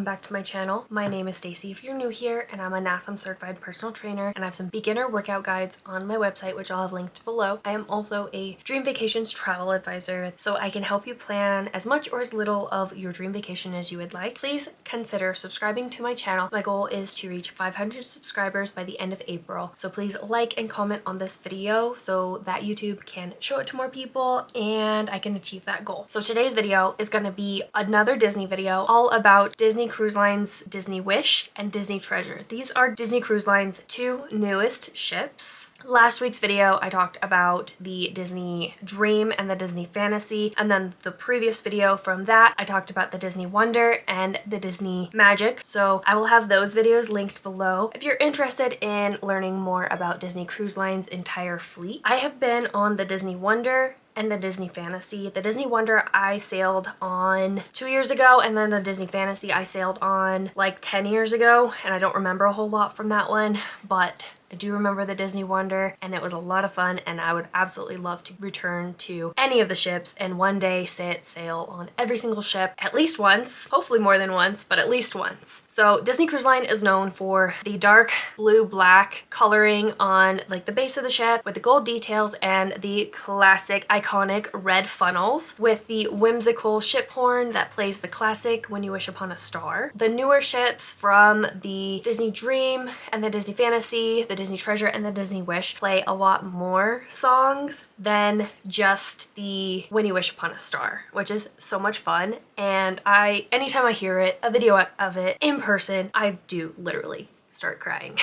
welcome back to my channel. My name is Stacy if you're new here, and I'm a NASM certified personal trainer, and I have some beginner workout guides on my website, which I'll have linked below. I am also a Dream Vacations travel advisor, so I can help you plan as much or as little of your dream vacation as you would like. Please consider subscribing to my channel. My goal is to reach 500 subscribers by the end of April, so please like and comment on this video so that YouTube can show it to more people and I can achieve that goal. So today's video is going to be another Disney video all about Disney Cruise Line's Disney Wish and Disney Treasure. These are Disney Cruise Line's two newest ships. Last week's video, I talked about the Disney Dream and the Disney Fantasy, and then the previous video from that, I talked about the Disney Wonder and the Disney Magic, so I will have those videos linked below. If you're interested in learning more about Disney Cruise Line's entire fleet, I have been on the Disney Wonder and the Disney Fantasy. The Disney Wonder I sailed on 2 years ago, and then the Disney Fantasy I sailed on like 10 years ago, and I don't remember a whole lot from that one, but I do remember the Disney Wonder, and it was a lot of fun, and I would absolutely love to return to any of the ships and one day set sail on every single ship at least once, hopefully more than once, but at least once. So Disney Cruise Line is known for the dark blue-black coloring on like the base of the ship with the gold details and the classic iconic red funnels with the whimsical ship horn that plays the classic When You Wish Upon a Star. The newer ships from the Disney Dream and the Disney Fantasy, the Disney Treasure and the Disney Wish play a lot more songs than just the When You Wish Upon a Star, which is so much fun. And anytime I hear it, a video of it in person, I do literally start crying.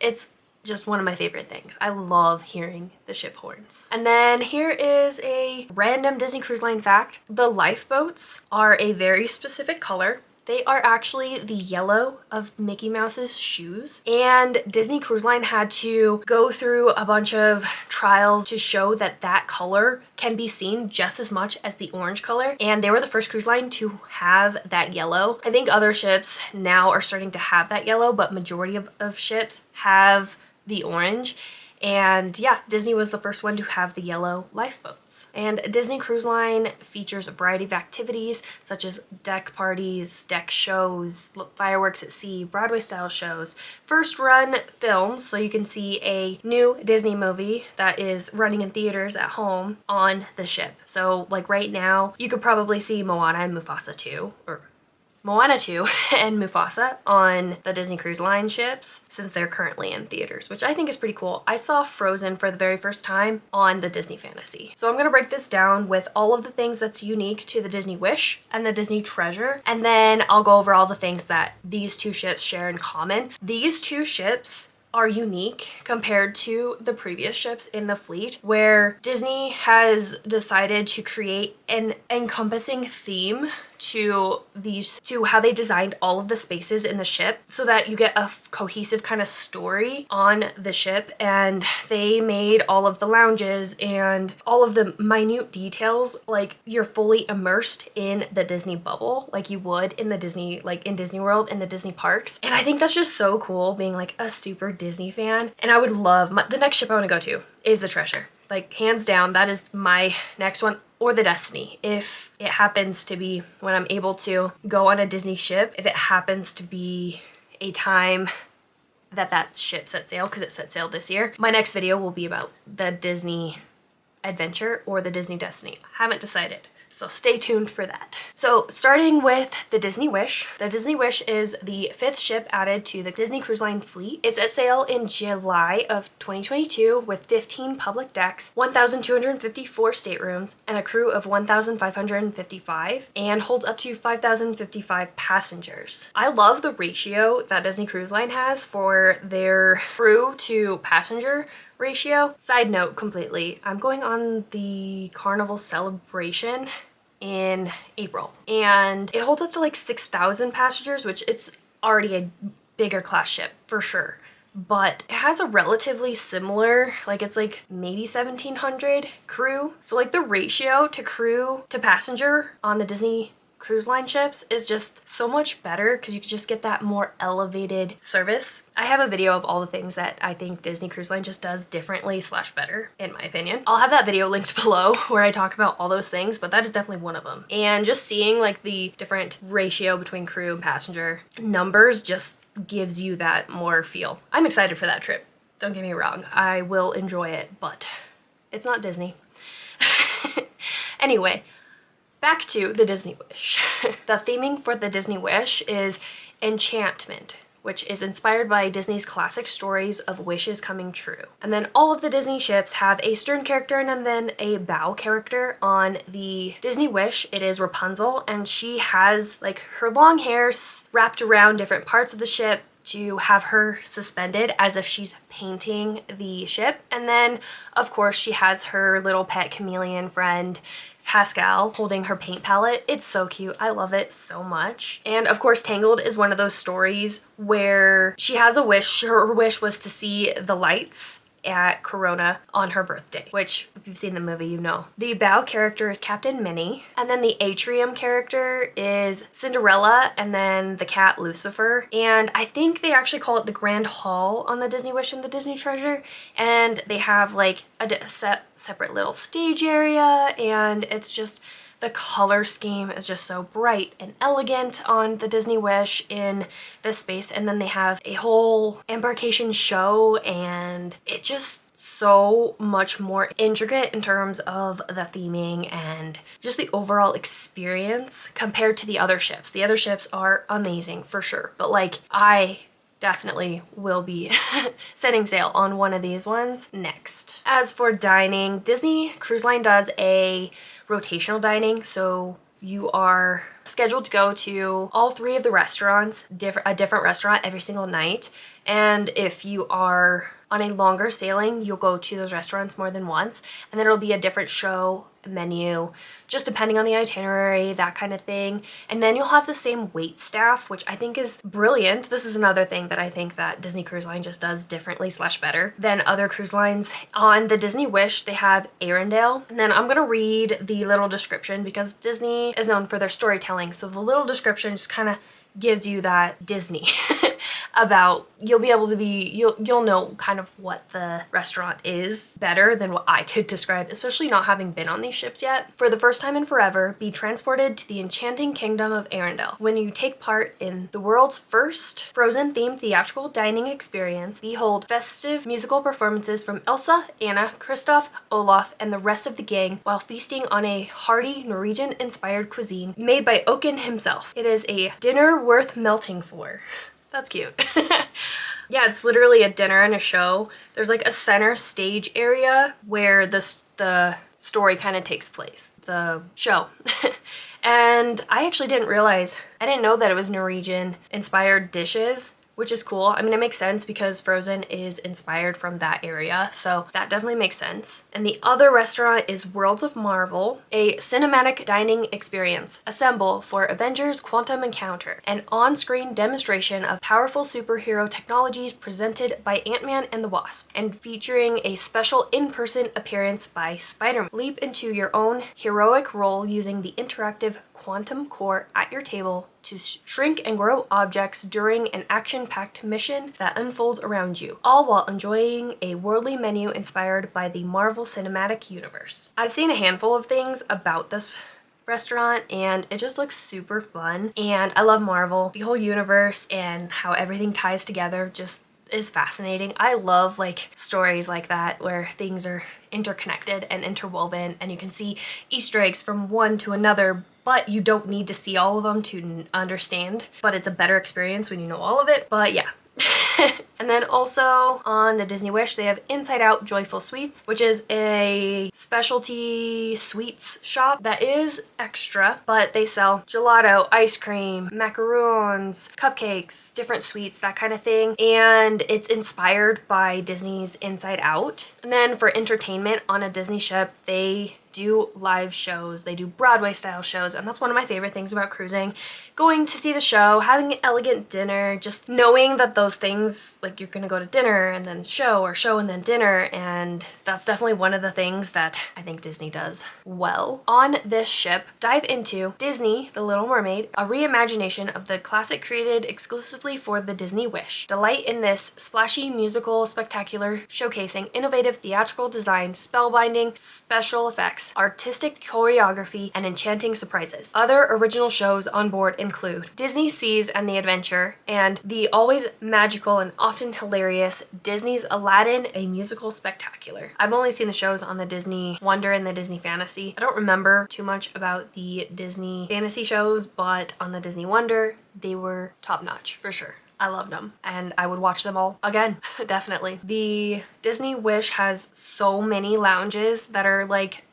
It's just one of my favorite things. I love hearing the ship horns. And then here is a random Disney Cruise Line fact. The lifeboats are a very specific color. They are actually the yellow of Mickey Mouse's shoes, and Disney Cruise Line had to go through a bunch of trials to show that that color can be seen just as much as the orange color, and they were the first cruise line to have that yellow. I think other ships now are starting to have that yellow, but majority of ships have the orange. And yeah, Disney was the first one to have the yellow lifeboats. And Disney Cruise Line features a variety of activities such as deck parties, deck shows, fireworks at sea, Broadway style shows, first run films, so you can see a new Disney movie that is running in theaters at home on the ship. So like right now, you could probably see Moana and Mufasa 2, or Moana 2 and Mufasa on the Disney Cruise Line ships since they're currently in theaters, which I think is pretty cool. I saw Frozen for the very first time on the Disney Fantasy. So I'm gonna break this down with all of the things that's unique to the Disney Wish and the Disney Treasure, and then I'll go over all the things that these two ships share in common. These two ships are unique compared to the previous ships in the fleet, where Disney has decided to create an encompassing theme to how they designed all of the spaces in the ship so that you get a cohesive kind of story on the ship. And they made all of the lounges and all of the minute details like you're fully immersed in the Disney bubble like you would in the Disney, like in Disney World and the Disney parks. And I think that's just so cool being like a super Disney fan. And I would love, the next ship I want to go to is the Treasure. Like hands down, that is my next one, or the Destiny. If it happens to be when I'm able to go on a Disney ship, if it happens to be a time that ship set sail, because it set sail this year, my next video will be about the Disney Adventure or the Disney Destiny. I haven't decided, so stay tuned for that. So starting with the Disney Wish. The Disney Wish is the 5th ship added to the Disney Cruise Line fleet. It set sail in July of 2022 with 15 public decks, 1,254 staterooms, and a crew of 1,555, and holds up to 5,055 passengers. I love the ratio that Disney Cruise Line has for their crew to passenger ratio. Side note completely, I'm going on the Carnival Celebration in April, and it holds up to like 6,000 passengers, which it's already a bigger class ship for sure, but it has a relatively similar, like it's like maybe 1,700 crew. So like the ratio to crew to passenger on the Disney cruise line ships is just so much better because you can just get that more elevated service. I have a video of all the things that I think Disney Cruise Line just does differently slash better, in my opinion. I'll have that video linked below where I talk about all those things, but that is definitely one of them. And just seeing like the different ratio between crew and passenger numbers just gives you that more feel. I'm excited for that trip. Don't get me wrong, I will enjoy it, but it's not Disney. Anyway, back to the Disney Wish. The theming for the Disney Wish is enchantment, which is inspired by Disney's classic stories of wishes coming true. And then all of the Disney ships have a stern character and then a bow character. On the Disney Wish, it is Rapunzel, and she has like her long hair wrapped around different parts of the ship to have her suspended as if she's painting the ship. And then, of course, she has her little pet chameleon friend, Pascal, holding her paint palette. It's so cute. I love it so much. And of course, Tangled is one of those stories where she has a wish. Her wish was to see the lights at Corona on her birthday, which if you've seen the movie, you know. The bow character is Captain Minnie, and then the atrium character is Cinderella, and then the cat Lucifer. And I think they actually call it the Grand Hall on the Disney Wish and the Disney Treasure, and they have like a separate little stage area, and it's just the color scheme is just so bright and elegant on the Disney Wish in this space. And then they have a whole embarkation show, and it just so much more intricate in terms of the theming and just the overall experience compared to the other ships. The other ships are amazing for sure, but like I definitely will be setting sail on one of these ones next. As for dining, Disney Cruise Line does a rotational dining, so you are scheduled to go to all 3 of the restaurants, a different restaurant every single night. And if you are on a longer sailing, you'll go to those restaurants more than once, and then it'll be a different show, menu, just depending on the itinerary, that kind of thing. And then you'll have the same wait staff, which I think is brilliant. This is another thing that I think that Disney Cruise Line just does differently slash better than other cruise lines. On the Disney Wish, they have Arendelle, and then I'm gonna read the little description because Disney is known for their storytelling, so the little description just kind of gives you that Disney about, you'll be able to be, you'll know kind of what the restaurant is better than what I could describe, especially not having been on these ships yet. For the first time in forever, be transported to the enchanting kingdom of Arendelle. When you take part in the world's first Frozen-themed theatrical dining experience, behold festive musical performances from Elsa, Anna, Kristoff, Olaf, and the rest of the gang while feasting on a hearty Norwegian-inspired cuisine made by Oaken himself. It is a dinner worth melting for. That's cute. Yeah, it's literally a dinner and a show. There's like a center stage area where the story kind of takes place, the show. And I actually didn't realize, I didn't know that it was Norwegian inspired dishes, which is cool. I mean, it makes sense because Frozen is inspired from that area, so that definitely makes sense. And the other restaurant is Worlds of Marvel, a cinematic dining experience. Assemble for Avengers Quantum Encounter, an on-screen demonstration of powerful superhero technologies presented by Ant-Man and the Wasp, and featuring a special in-person appearance by Spider-Man. Leap into your own heroic role using the interactive quantum core at your table to shrink and grow objects during an action-packed mission that unfolds around you, all while enjoying a worldly menu inspired by the Marvel Cinematic Universe. I've seen a handful of things about this restaurant and it just looks super fun, and I love Marvel. The whole universe and how everything ties together just is fascinating. I love like stories like that where things are interconnected and interwoven and you can see Easter eggs from one to another, but you don't need to see all of them to understand. But it's a better experience when you know all of it. But yeah. And then also on the Disney Wish, they have Inside Out Joyful Sweets, which is a specialty sweets shop that is extra, but they sell gelato, ice cream, macaroons, cupcakes, different sweets, that kind of thing. And it's inspired by Disney's Inside Out. And then for entertainment on a Disney ship, they do live shows, they do Broadway style shows, and that's one of my favorite things about cruising. Going to see the show, having an elegant dinner, just knowing that those things like you're gonna go to dinner and then show, or show and then dinner, and that's definitely one of the things that I think Disney does well. On this ship, dive into Disney, The Little Mermaid, a reimagination of the classic created exclusively for the Disney Wish. Delight in this splashy musical spectacular showcasing innovative theatrical design, spellbinding special effects, artistic choreography, and enchanting surprises. Other original shows on board include Disney Seas and the Adventure, and the always magical and often hilarious Disney's Aladdin, a musical spectacular. I've only seen the shows on the Disney Wonder and the Disney Fantasy. I don't remember too much about the Disney Fantasy shows, but on the Disney Wonder, they were top notch for sure. I loved them and I would watch them all again, definitely. The Disney Wish has so many lounges that are like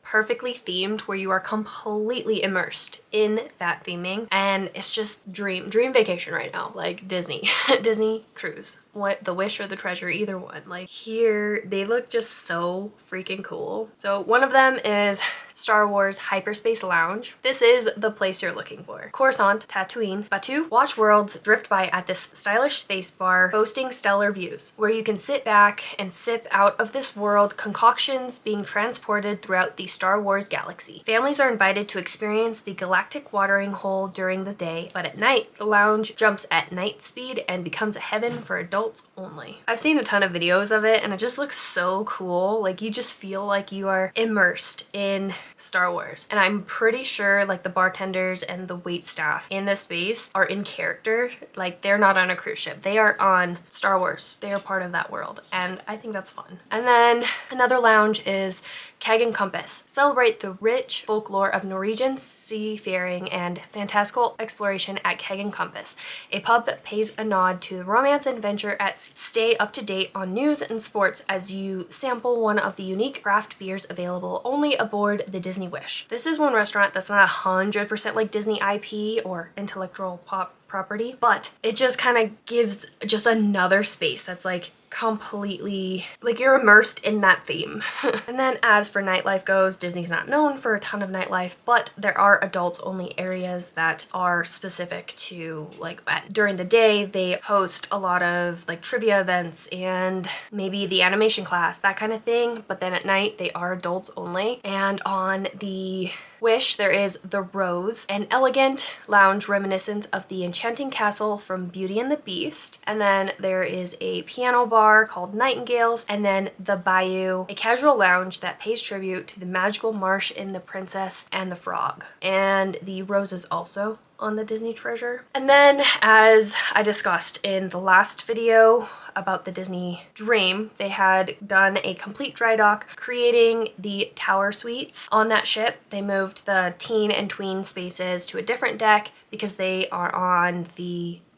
perfectly themed, where you are completely immersed in that theming, and it's just dream vacation right now, like Disney. Disney cruise, what, the Wish or the Treasure, either one. Like here they look just so freaking cool. So one of them is Star Wars Hyperspace Lounge. This is the place you're looking for. Coruscant, Tatooine, Batuu, watch worlds drift by at this stylish space bar boasting stellar views, where you can sit back and sip out of this world concoctions being transported throughout the Star Wars galaxy. Families are invited to experience the galactic watering hole during the day, but at night, the lounge jumps at night speed and becomes a heaven for adults only. I've seen a ton of videos of it and it just looks so cool. Like you just feel like you are immersed in Star Wars. And I'm pretty sure like the bartenders and the wait staff in this space are in character. Like they're not on a cruise ship. They are on Star Wars. They are part of that world. And I think that's fun. And then another lounge is Keg and Compass. Celebrate the rich folklore of Norwegian seafaring and fantastical exploration at Keg and Compass, a pub that pays a nod to the romance and adventure at sea. Stay up to date on news and sports as you sample one of the unique craft beers available only aboard the Disney Wish. This is one restaurant that's not 100% like Disney IP or intellectual property, but it just kind of gives just another space that's like completely, like you're immersed in that theme. And then as for nightlife goes, Disney's not known for a ton of nightlife, but there are adults only areas that are specific to like during the day they host a lot of like trivia events and maybe the animation class, that kind of thing, but then at night they are adults only. And on the Wish, there is the Rose, an elegant lounge reminiscent of the enchanting castle from Beauty and the Beast. And then there is a piano bar called Nightingales, and then the Bayou, a casual lounge that pays tribute to the magical marsh in The Princess and the Frog. And the Rose is also on the Disney Treasure. And then, as I discussed in the last video about the Disney Dream, they had done a complete dry dock creating the tower suites on that ship. They moved the teen and tween spaces to a different deck because they are on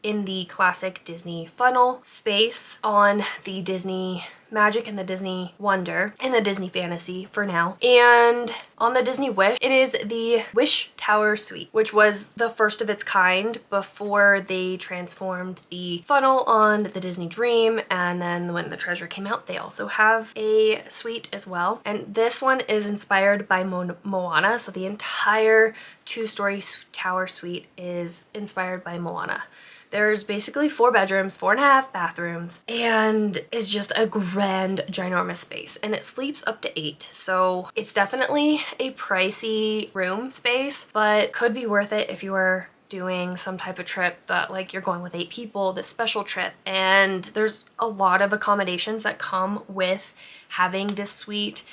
in the classic Disney funnel space on the Disney Magic and the Disney Wonder and the Disney Fantasy for now. And on the Disney Wish, it is the Wish Tower Suite, which was the first of its kind before they transformed the funnel on the Disney Dream. And then when the Treasure came out, they also have a suite as well. And this one is inspired by Moana. So the entire two-story tower suite is inspired by Moana. There's basically 4 bedrooms, 4.5 bathrooms, and it's just a grand, ginormous space, and it sleeps up to 8. So it's definitely a pricey room space, but could be worth it if you are doing some type of trip that like you're going with 8 people, this special trip. And there's a lot of accommodations that come with having this suite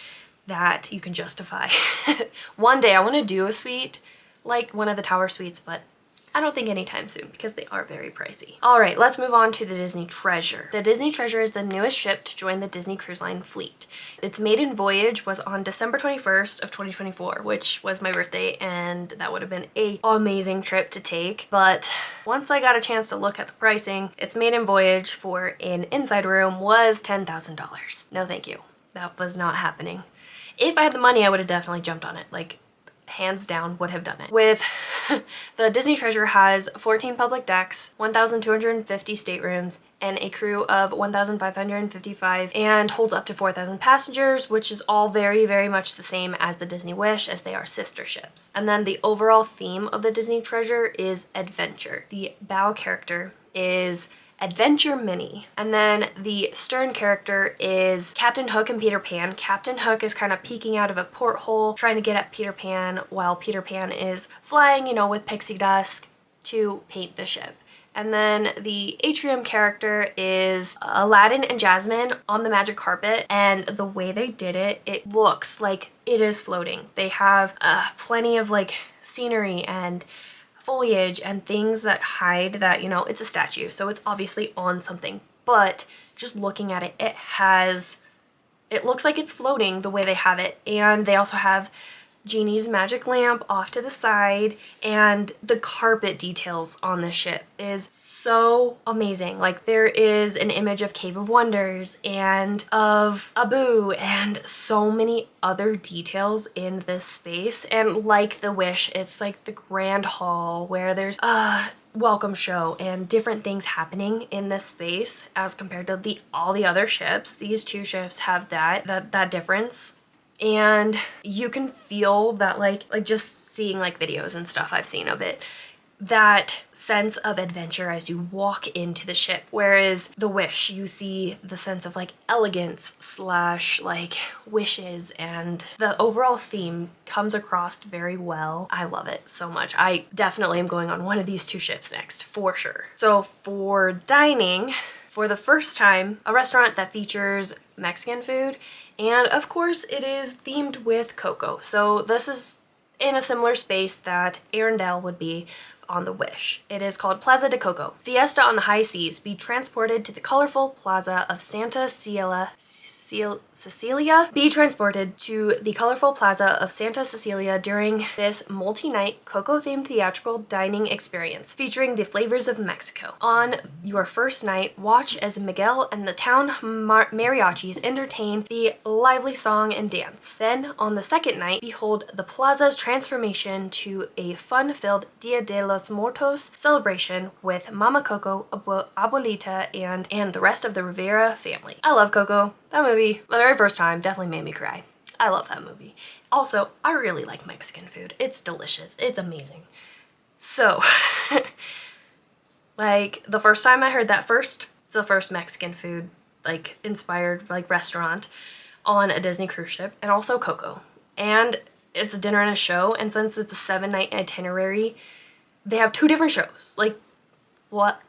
that you can justify. One day I want to do a suite like one of the tower suites, but I don't think anytime soon because they are very pricey. All right, let's move on to the Disney Treasure. The Disney Treasure is the newest ship to join the Disney Cruise Line fleet. Its maiden voyage was on December 21st of 2024, which was my birthday, and that would have been an amazing trip to take. But once I got a chance to look at the pricing, its maiden voyage for an inside room was $10,000. No thank you. That was not happening. If I had the money, I would have definitely jumped on it. Like, hands down would have done it. With the Disney Treasure has 14 public decks, 1,250 staterooms, and a crew of 1,555, and holds up to 4,000 passengers, which is all very, very much the same as the Disney Wish, as they are sister ships. And then the overall theme of the Disney Treasure is adventure. The bow character is Adventure Mini. And then the Stern character is Captain Hook and Peter Pan. Captain Hook is kind of peeking out of a porthole trying to get at Peter Pan while Peter Pan is flying, you know, with pixie dust to paint the ship. And then the Atrium character is Aladdin and Jasmine on the magic carpet, and the way they did it, it looks like it is floating. They have plenty of like scenery and foliage and things that hide that, you know, it's a statue, so it's obviously on something. But just looking at it, it looks like it's floating the way they have it. And they also have Genie's magic lamp off to the side, and the carpet details on the ship is so amazing. Like, there is an image of Cave of Wonders and of Abu and so many other details in this space. And like the Wish, it's like the grand hall where there's a welcome show and different things happening in this space as compared to all the other ships. These two ships have that difference. And you can feel that, like just seeing like videos and stuff I've seen of it, that sense of adventure as you walk into the ship. Whereas the Wish, you see the sense of like elegance slash like wishes, and the overall theme comes across very well. I love it so much. I definitely am going on one of these two ships next, for sure. So for dining, for the first time, a restaurant that features Mexican food. And of course it is themed with Coco. So this is in a similar space that Arendelle would be on the Wish. It is called Plaza de Coco. Fiesta on the high seas, be transported to the colorful plaza of Santa Cecilia. Be transported to the colorful plaza of Santa Cecilia during this multi-night Coco-themed theatrical dining experience featuring the flavors of Mexico. On your first night, watch as Miguel and the town mariachis entertain the lively song and dance. Then, on the second night, behold the plaza's transformation to a fun-filled Dia de los Muertos celebration with Mama Coco, Abuelita, and the rest of the Rivera family. I love Coco. That movie, the very first time, definitely made me cry. I love that movie. Also, I really like Mexican food. It's delicious. It's amazing. So, like, the first time I heard that it's the first Mexican food, like, inspired, like, restaurant on a Disney cruise ship, and also Coco. And it's a dinner and a show, and since it's a 7-night itinerary, they have 2 different shows. Like, what?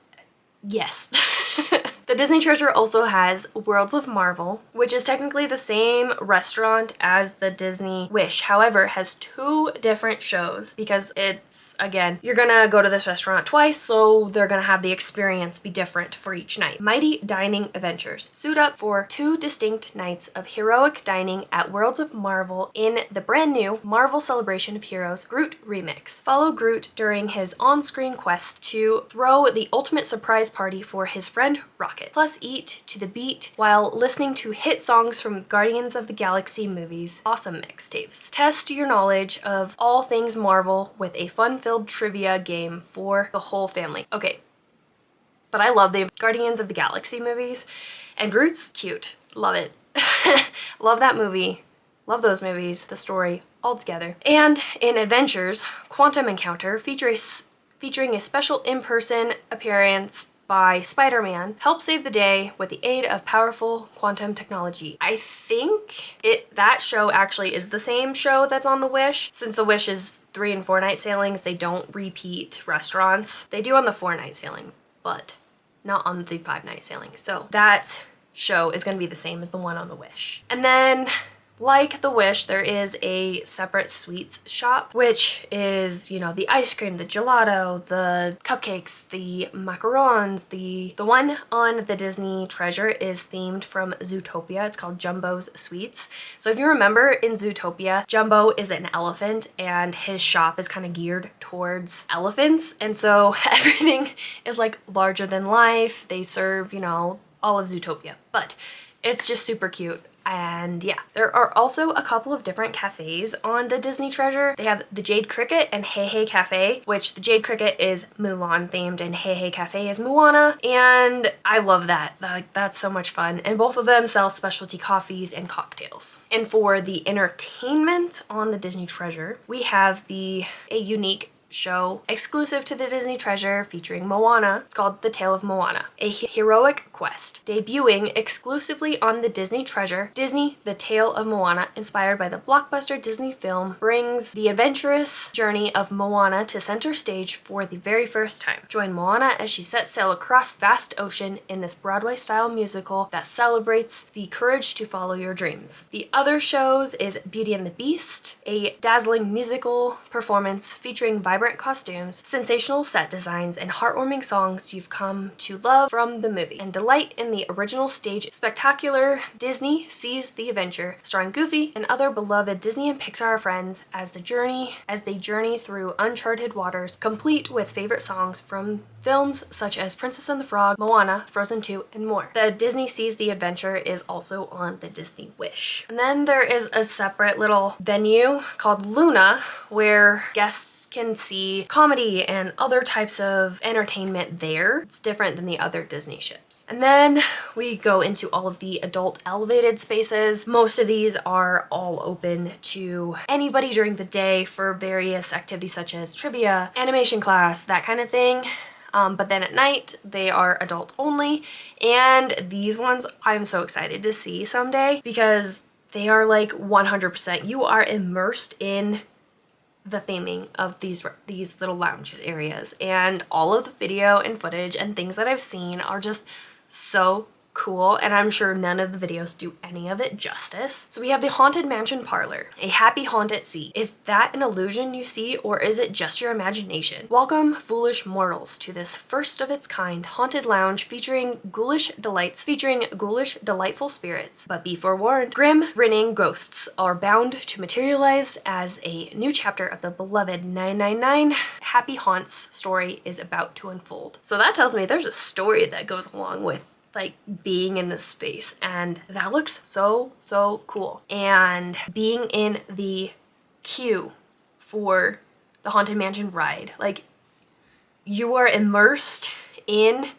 Yes. The Disney Treasure also has Worlds of Marvel, which is technically the same restaurant as the Disney Wish. However, has 2 different shows because it's, again, you're gonna go to this restaurant twice, so they're gonna have the experience be different for each night. Mighty Dining Adventures. Suit up for 2 distinct nights of heroic dining at Worlds of Marvel in the brand new Marvel Celebration of Heroes Groot remix. Follow Groot during his on-screen quest to throw the ultimate surprise party for his friend Rocket. Plus eat to the beat while listening to hit songs from Guardians of the Galaxy movies. Awesome mixtapes. Test your knowledge of all things Marvel with a fun-filled trivia game for the whole family. Okay, but I love the Guardians of the Galaxy movies, and Groot's cute. Love it. Love that movie. Love those movies, the story, all together. And in Adventures, Quantum Encounter, featuring a special in-person appearance by Spider-Man, help save the day with the aid of powerful quantum technology. I think that show actually is the same show that's on the Wish. Since the Wish is 3 and 4 night sailings, they don't repeat restaurants. They do on the 4-night sailing, but not on the 5-night sailing. So that show is going to be the same as the one on the Wish. And then, like the Wish, there is a separate sweets shop, which is, you know, the ice cream, the gelato, the cupcakes, the macarons. The one on the Disney Treasure is themed from Zootopia. It's called Jumbo's Sweets. So if you remember in Zootopia, Jumbo is an elephant and his shop is kind of geared towards elephants. And so everything is like larger than life. They serve, you know, all of Zootopia, but it's just super cute. And yeah, there are also a couple of different cafes on the Disney Treasure. They have the Jade Cricket and Hey Hey Cafe, which the Jade Cricket is Mulan themed and Hey Hey Cafe is Moana. And I love that. Like, that's so much fun. And both of them sell specialty coffees and cocktails. And for the entertainment on the Disney Treasure, we have a unique show exclusive to the Disney Treasure featuring Moana. It's called The Tale of Moana, a heroic quest. Debuting exclusively on the Disney Treasure, Disney The Tale of Moana, inspired by the blockbuster Disney film, brings the adventurous journey of Moana to center stage for the very first time. Join Moana as she sets sail across the vast ocean in this Broadway-style musical that celebrates the courage to follow your dreams. The other shows is Beauty and the Beast, a dazzling musical performance featuring vibrant costumes, sensational set designs, and heartwarming songs you've come to love from the movie. And delight in the original stage spectacular Disney Sees the Adventure, starring Goofy and other beloved Disney and Pixar friends as they journey through uncharted waters, complete with favorite songs from films such as Princess and the Frog, Moana, Frozen 2, and more. The Disney Sees the Adventure is also on the Disney Wish. And then there is a separate little venue called Luna where guests can see comedy and other types of entertainment there. It's different than the other Disney ships. And then we go into all of the adult elevated spaces. Most of these are all open to anybody during the day for various activities such as trivia, animation class, that kind of thing. But then at night, they are adult only. And these ones I'm so excited to see someday because they are like 100%. You are immersed in the theming of these little lounge areas. And all of the video and footage and things that I've seen are just so cool, and I'm sure none of the videos do any of it justice. So we have the Haunted Mansion Parlor, a happy haunt at sea. Is that an illusion you see, or is it just your imagination? Welcome, foolish mortals, to this first of its kind haunted lounge featuring ghoulish delightful spirits. But be forewarned, grim, grinning ghosts are bound to materialize as a new chapter of the beloved 999 Happy Haunts story is about to unfold. So that tells me there's a story that goes along with like being in this space, and that looks so cool. And being in the queue for the Haunted Mansion ride, like you are immersed in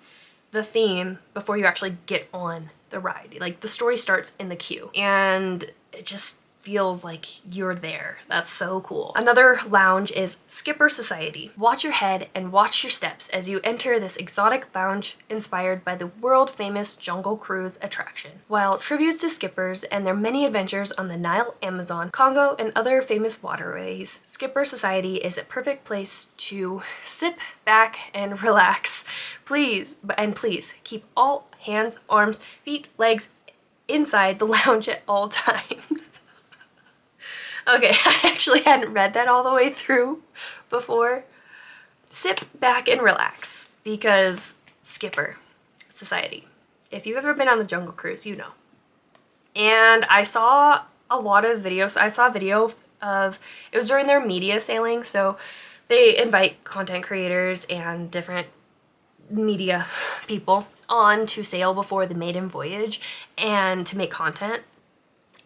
the theme before you actually get on the ride. Like the story starts in the queue and it just feels like you're there. That's so cool. Another lounge is Skipper Society. Watch your head and watch your steps as you enter this exotic lounge inspired by the world-famous Jungle Cruise attraction. While tributes to skippers and their many adventures on the Nile, Amazon, Congo, and other famous waterways, Skipper Society is a perfect place to sit back and relax. Please keep all hands, arms, feet, legs inside the lounge at all times. Okay, I actually hadn't read that all the way through before. Sit back and relax, because Skipper Society. If you've ever been on the Jungle Cruise, you know. And I saw a lot of videos. I saw a video of, it was during their media sailing, so they invite content creators and different media people on to sail before the maiden voyage and to make content.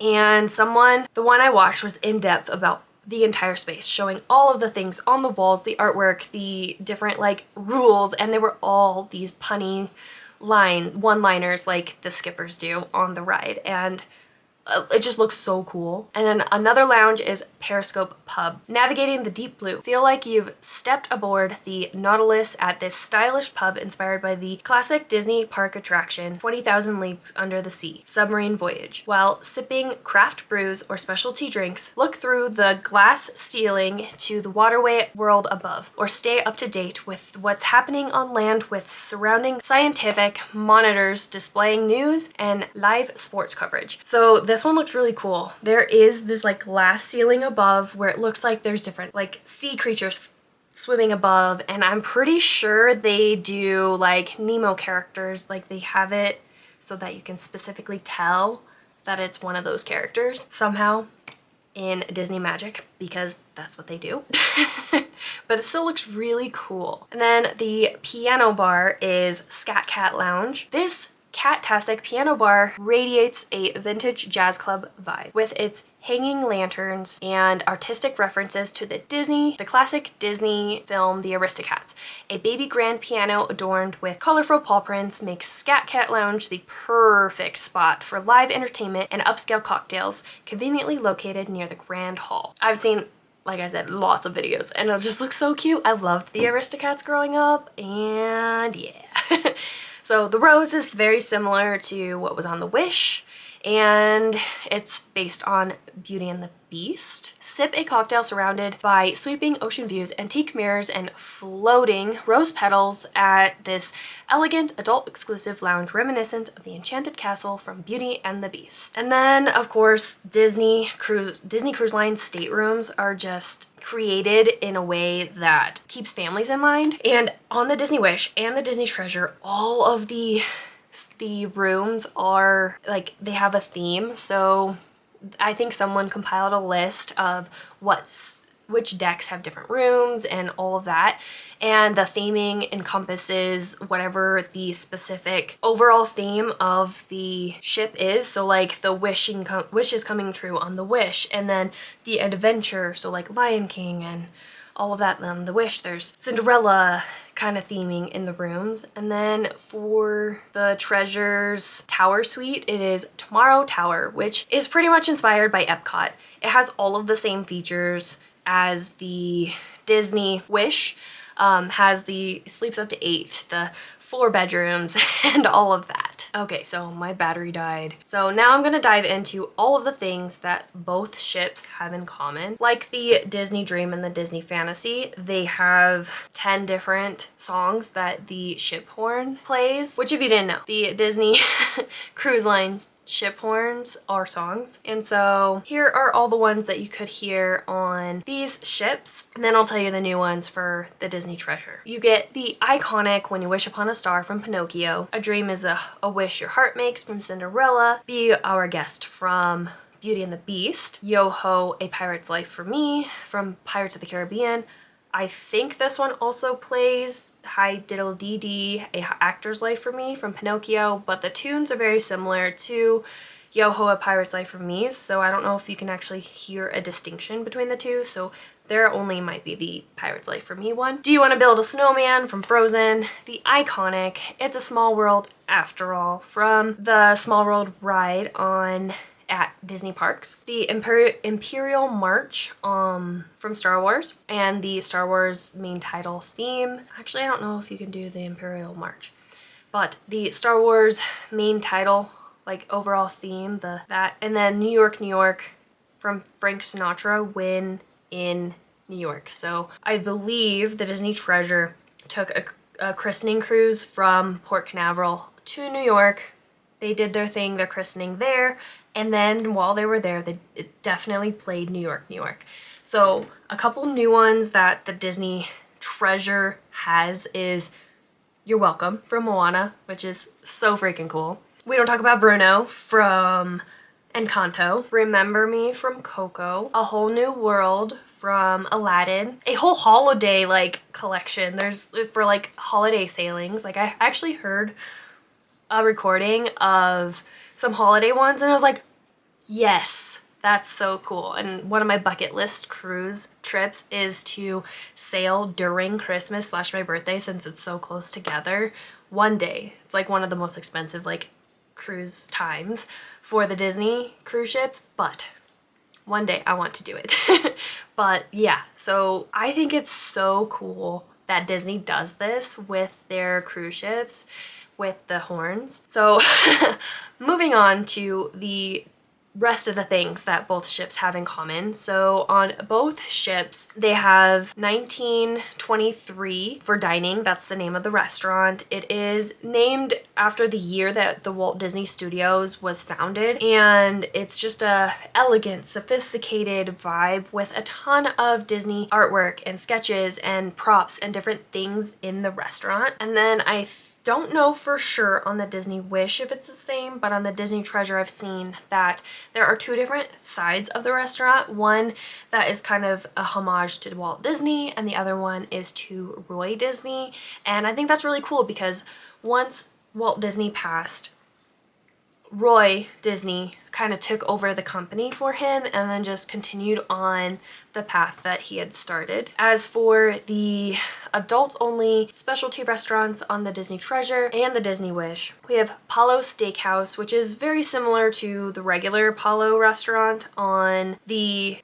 And the one I watched was in depth about the entire space, showing all of the things on the walls, the artwork, the different like rules, and they were all these punny one-liners like the skippers do on the ride, and it just looks so cool. And then another lounge is Periscope Pub. Navigating the deep blue. Feel like you've stepped aboard the Nautilus at this stylish pub inspired by the classic Disney park attraction 20,000 Leagues Under the Sea, Submarine Voyage. While sipping craft brews or specialty drinks, look through the glass ceiling to the waterway world above, or stay up to date with what's happening on land with surrounding scientific monitors displaying news and live sports coverage. So this one looks really cool. There is this like glass ceiling above where it looks like there's different like sea creatures swimming above, and I'm pretty sure they do like Nemo characters, like they have it so that you can specifically tell that it's one of those characters somehow in Disney Magic, because that's what they do. But it still looks really cool. And then the piano bar is Scat Cat Lounge. This cat-tastic piano bar radiates a vintage jazz club vibe with its hanging lanterns and artistic references to the classic Disney film The Aristocats. A baby grand piano adorned with colorful paw prints makes Scat Cat Lounge the perfect spot for live entertainment and upscale cocktails, conveniently located near the Grand Hall. I've seen like I said, lots of videos, and it just looks so cute. I loved the Aristocats growing up, and yeah. So the rose is very similar to what was on the Wish, and it's based on Beauty and the Beast. Sip a cocktail surrounded by sweeping ocean views, antique mirrors, and floating rose petals at this elegant adult exclusive lounge reminiscent of the enchanted castle from Beauty and the Beast. And then of course Disney Cruise Line staterooms are just created in a way that keeps families in mind. And on the Disney Wish and the Disney Treasure, all of the rooms are like, they have a theme. So I think someone compiled a list of which decks have different rooms and all of that, and the theming encompasses whatever the specific overall theme of the ship is. So like the wish is coming true on the Wish, and then the adventure, so like Lion King and all of that. The Wish, there's Cinderella kind of theming in the rooms. And then for the Treasure's Tower Suite, it is Tomorrow Tower, which is pretty much inspired by Epcot. It has all of the same features as the Disney Wish, sleeps up to 8, the 4 bedrooms, and all of that. Okay, so my battery died. So now I'm gonna dive into all of the things that both ships have in common. Like the Disney Dream and the Disney Fantasy, they have 10 different songs that the ship horn plays, which if you didn't know, the Disney Cruise Line ship horns are songs. And so here are all the ones that you could hear on these ships, and then I'll tell you the new ones for the Disney Treasure. You get the iconic When You Wish Upon a Star from Pinocchio, A Dream is a Wish Your Heart Makes from Cinderella, Be Our Guest from Beauty and the Beast, Yo Ho, A Pirate's Life for Me from Pirates of the Caribbean. I think this one also plays Hi Diddle Dee Dee, A Actor's Life for Me from Pinocchio, but the tunes are very similar to Yo Ho, A Pirate's Life for Me, so I don't know if you can actually hear a distinction between the two, so there only might be the Pirate's Life for Me one. Do You Want to Build a Snowman from Frozen, the iconic It's a Small World After All from the Small World ride at Disney parks, the Imperial March from Star Wars, and the Star Wars main title theme. Actually, I don't know if you can do the Imperial March, but the Star Wars main title, like overall theme, that, and then New York, New York from Frank Sinatra, When in New York. So I believe the Disney Treasure took a christening cruise from Port Canaveral to New York. They did their thing, their christening there, and then while they were there, it definitely played New York, New York. So a couple new ones that the Disney Treasure has is You're Welcome from Moana, which is so freaking cool. We Don't Talk About Bruno from Encanto, Remember Me from Coco, A Whole New World from Aladdin, a whole holiday like collection. There's for like holiday sailings. Like I actually heard a recording of some holiday ones and I was like, yes, that's so cool. And one of my bucket list cruise trips is to sail during Christmas / my birthday, since it's so close together. One day. It's like one of the most expensive like cruise times for the Disney cruise ships, but one day I want to do it. But yeah, so I think it's so cool that Disney does this with their cruise ships with the horns. So moving on to the rest of the things that both ships have in common. So on both ships, they have 1923 for dining. That's the name of the restaurant. It is named after the year that the Walt Disney Studios was founded, and it's just a elegant, sophisticated vibe with a ton of Disney artwork and sketches and props and different things in the restaurant. And then I don't know for sure on the Disney Wish if it's the same, but on the Disney Treasure I've seen that there are 2 different sides of the restaurant. One that is kind of a homage to Walt Disney, and the other one is to Roy Disney. And I think that's really cool because once Walt Disney passed, Roy Disney kind of took over the company for him and then just continued on the path that he had started. As for the adults only specialty restaurants on the Disney Treasure and the Disney Wish, we have Palo Steakhouse, which is very similar to the regular Palo restaurant on the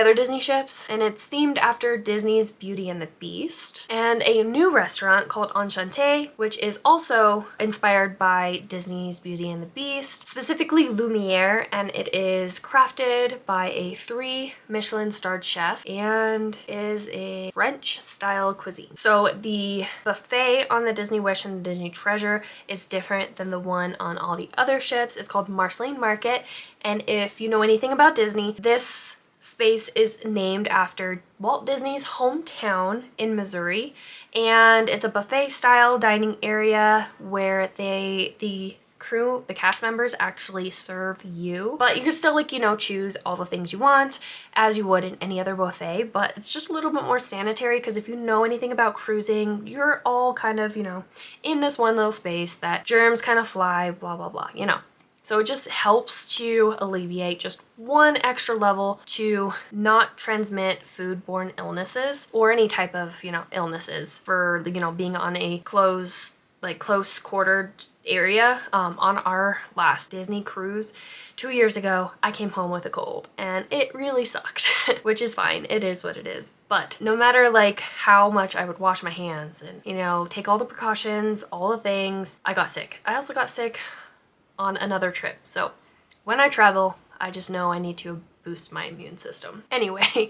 other Disney ships, and it's themed after Disney's Beauty and the Beast. And a new restaurant called Enchanté, which is also inspired by Disney's Beauty and the Beast, specifically Lumiere, and it is crafted by a 3 Michelin starred chef and is a French style cuisine. So the buffet on the Disney Wish and the Disney Treasure is different than the one on all the other ships. It's called Marceline Market, and if you know anything about Disney, this space is named after Walt Disney's hometown in Missouri, and it's a buffet style dining area where the cast members actually serve you, but you can still, like, you know, choose all the things you want as you would in any other buffet, but it's just a little bit more sanitary because if you know anything about cruising, you're all kind of, you know, in this one little space that germs kind of fly, blah blah blah, you know. So it just helps to alleviate just one extra level to not transmit foodborne illnesses or any type of, you know, illnesses for, you know, being on a close quartered area. On our last Disney cruise 2 years ago, I came home with a cold and it really sucked, which is fine. It is what it is. But no matter like how much I would wash my hands and, you know, take all the precautions, all the things, I got sick. I also got sick on another trip. So when I travel, I just know I need to boost my immune system. Anyway,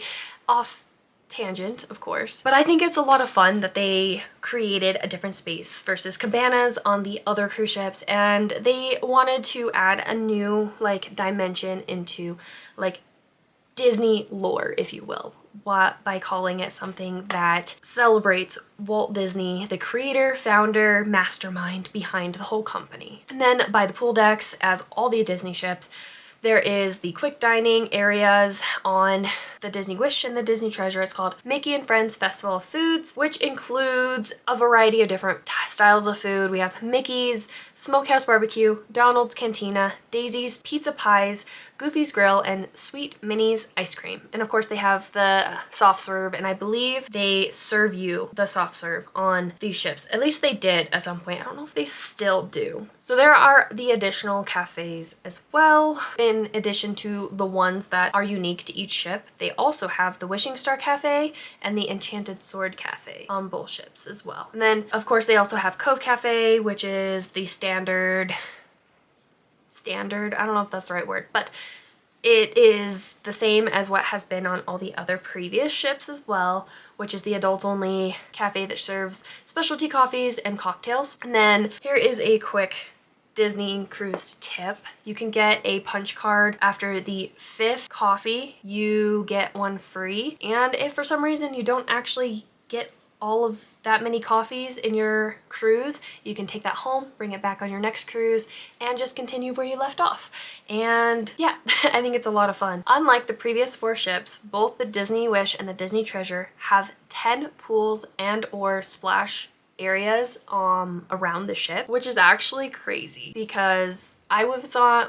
off tangent, of course. But I think it's a lot of fun that they created a different space versus cabanas on the other cruise ships, and they wanted to add a new like dimension into like Disney lore, if you will, by calling it something that celebrates Walt Disney, the creator, founder, mastermind behind the whole company. And then by the pool decks, as all the Disney ships, there is the quick dining areas on the Disney Wish and the Disney Treasure. It's called Mickey and Friends Festival of Foods, which includes a variety of different styles of food. We have Mickey's Smokehouse Barbecue, Donald's Cantina, Daisy's Pizza Pies, Goofy's Grill, and Sweet Minnie's Ice Cream. And of course they have the soft serve, and I believe they serve you the soft serve on these ships. At least they did at some point. I don't know if they still do. So there are the additional cafes as well. In addition to the ones that are unique to each ship, they also have the Wishing Star Cafe and the Enchanted Sword Cafe on both ships as well. And then of course they also have Cove Cafe, which is the standard, I don't know if that's the right word, but it is the same as what has been on all the other previous ships as well, which is the adults only cafe that serves specialty coffees and cocktails. And then here is a quick Disney cruise tip. You can get a punch card after the 5th coffee, you get one free. And if for some reason you don't actually get all of that many coffees in your cruise, you can take that home, bring it back on your next cruise, and just continue where you left off. And yeah, I think it's a lot of fun. Unlike the previous 4 ships, both the Disney Wish and the Disney Treasure have 10 pools and or splash areas around the ship, which is actually crazy because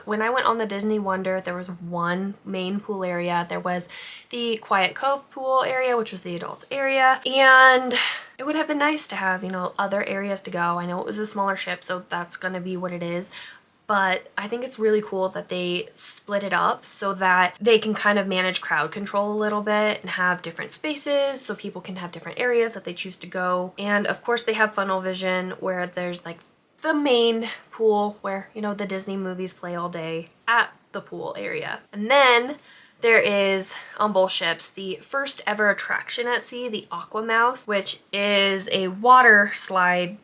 when I went on the Disney Wonder, there was one main pool area. There was the Quiet Cove pool area, which was the adults area, and it would have been nice to have, you know, other areas to go. I know it was a smaller ship, so that's gonna be what it is, but I think it's really cool that they split it up so that they can kind of manage crowd control a little bit and have different spaces so people can have different areas that they choose to go. And of course they have funnel vision where there's like the main pool where, you know, the Disney movies play all day at the pool area. And then there is, on both ships, the first ever attraction at sea, the Aqua Mouse, which is a water slide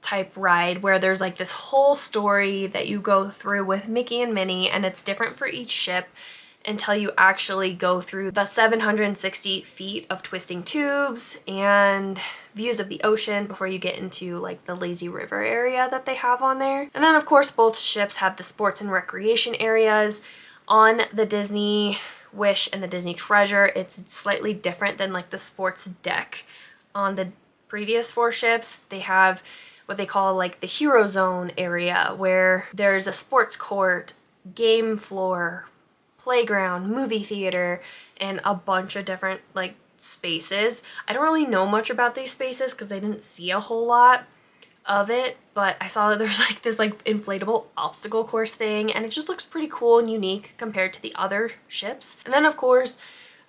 type ride where there's like this whole story that you go through with Mickey and Minnie, and it's different for each ship until you actually go through the 760 feet of twisting tubes and views of the ocean before you get into like the lazy river area that they have on there. And then of course both ships have the sports and recreation areas. On the Disney Wish and the Disney Treasure, it's slightly different than like the sports deck. On the previous 4 ships, they have what they call like the Hero Zone area where there's a sports court game floor, playground, movie theater, and a bunch of different like spaces. I don't really know much about these spaces because I didn't see a whole lot of it, but I saw that there's like this like inflatable obstacle course thing, and it just looks pretty cool and unique compared to the other ships. And then of course,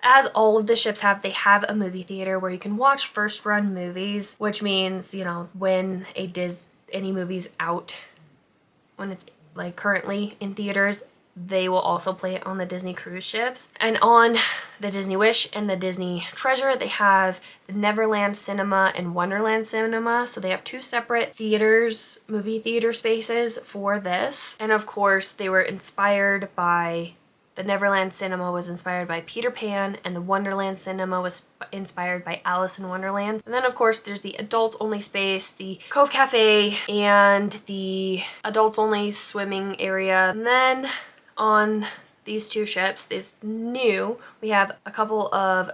as all of the ships have, they have a movie theater where you can watch first run movies, which means, you know, when any movie's out, when it's like currently in theaters, they will also play it on the Disney cruise ships. And on the Disney Wish and the Disney Treasure, they have the Neverland Cinema and Wonderland Cinema. So they have two separate theaters, movie theater spaces for this. And of course, they were inspired by, the Neverland Cinema was inspired by Peter Pan, and the Wonderland Cinema was inspired by Alice in Wonderland. And then of course there's the adults only space, the Cove Cafe, and the adults only swimming area. And then on these two ships, this new, we have a couple of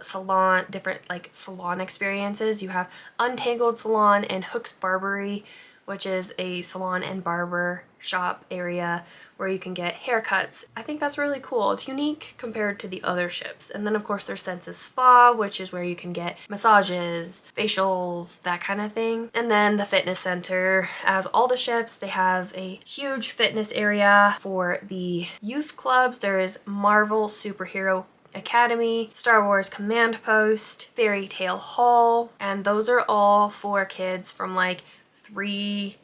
different like salon experiences. You have Untangled Salon and Hook's Barbery, which is a salon and barber shop area where you can get haircuts. I think that's really cool. It's unique compared to the other ships. And then of course there's Senses Spa, which is where you can get massages, facials, that kind of thing. And then the fitness center, as all the ships, they have a huge fitness area for the youth clubs. There is Marvel Superhero Academy, Star Wars Command Post, Fairy Tale Hall, and those are all for kids from like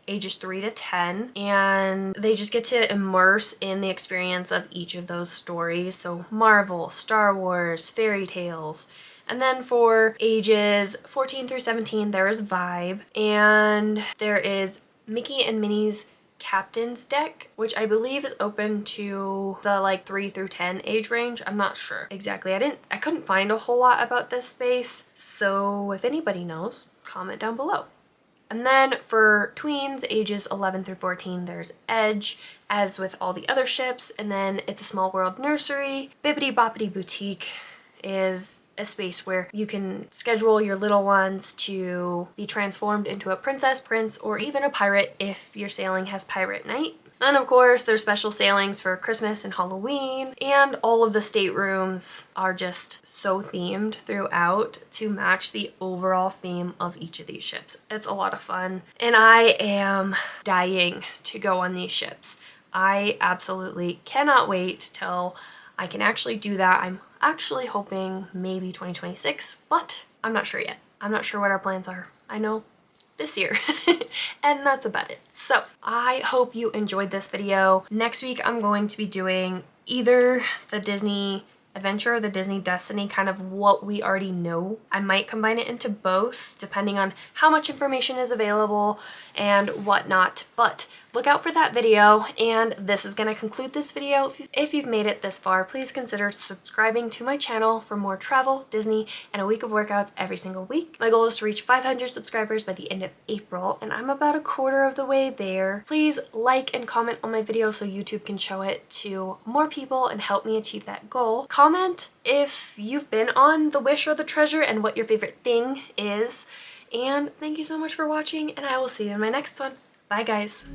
ages 3 to 10, and they just get to immerse in the experience of each of those stories. So Marvel, Star Wars, fairy tales. And then for ages 14 through 17, there is Vibe, and there is Mickey and Minnie's Captain's Deck, which I believe is open to the like 3 through 10 age range. I'm not sure exactly. I couldn't find a whole lot about this space, so if anybody knows, comment down below. And then for tweens, ages 11 through 14, there's Edge, as with all the other ships. And then It's a Small World Nursery. Bibbidi Boppity Boutique is a space where you can schedule your little ones to be transformed into a princess, prince, or even a pirate if your sailing has pirate night. And of course, there's special sailings for Christmas and Halloween, and all of the staterooms are just so themed throughout to match the overall theme of each of these ships. It's a lot of fun, and I am dying to go on these ships. I absolutely cannot wait till I can actually do that. I'm actually hoping maybe 2026, but I'm not sure yet. I'm not sure what our plans are. I know this year. And that's about it. So I hope you enjoyed this video. Next week I'm going to be doing either the Disney Adventure or the Disney Destiny, kind of what we already know. I might combine it into both depending on how much information is available and whatnot, but look out for that video. And this is going to conclude this video. If you've made it this far, please consider subscribing to my channel for more travel, Disney, and a week of workouts every single week. My goal is to reach 500 subscribers by the end of April, and I'm about a quarter of the way there. Please like and comment on my video so YouTube can show it to more people and help me achieve that goal. Comment if you've been on the Wish or the Treasure and what your favorite thing is. And thank you so much for watching, and I will see you in my next one. Bye guys.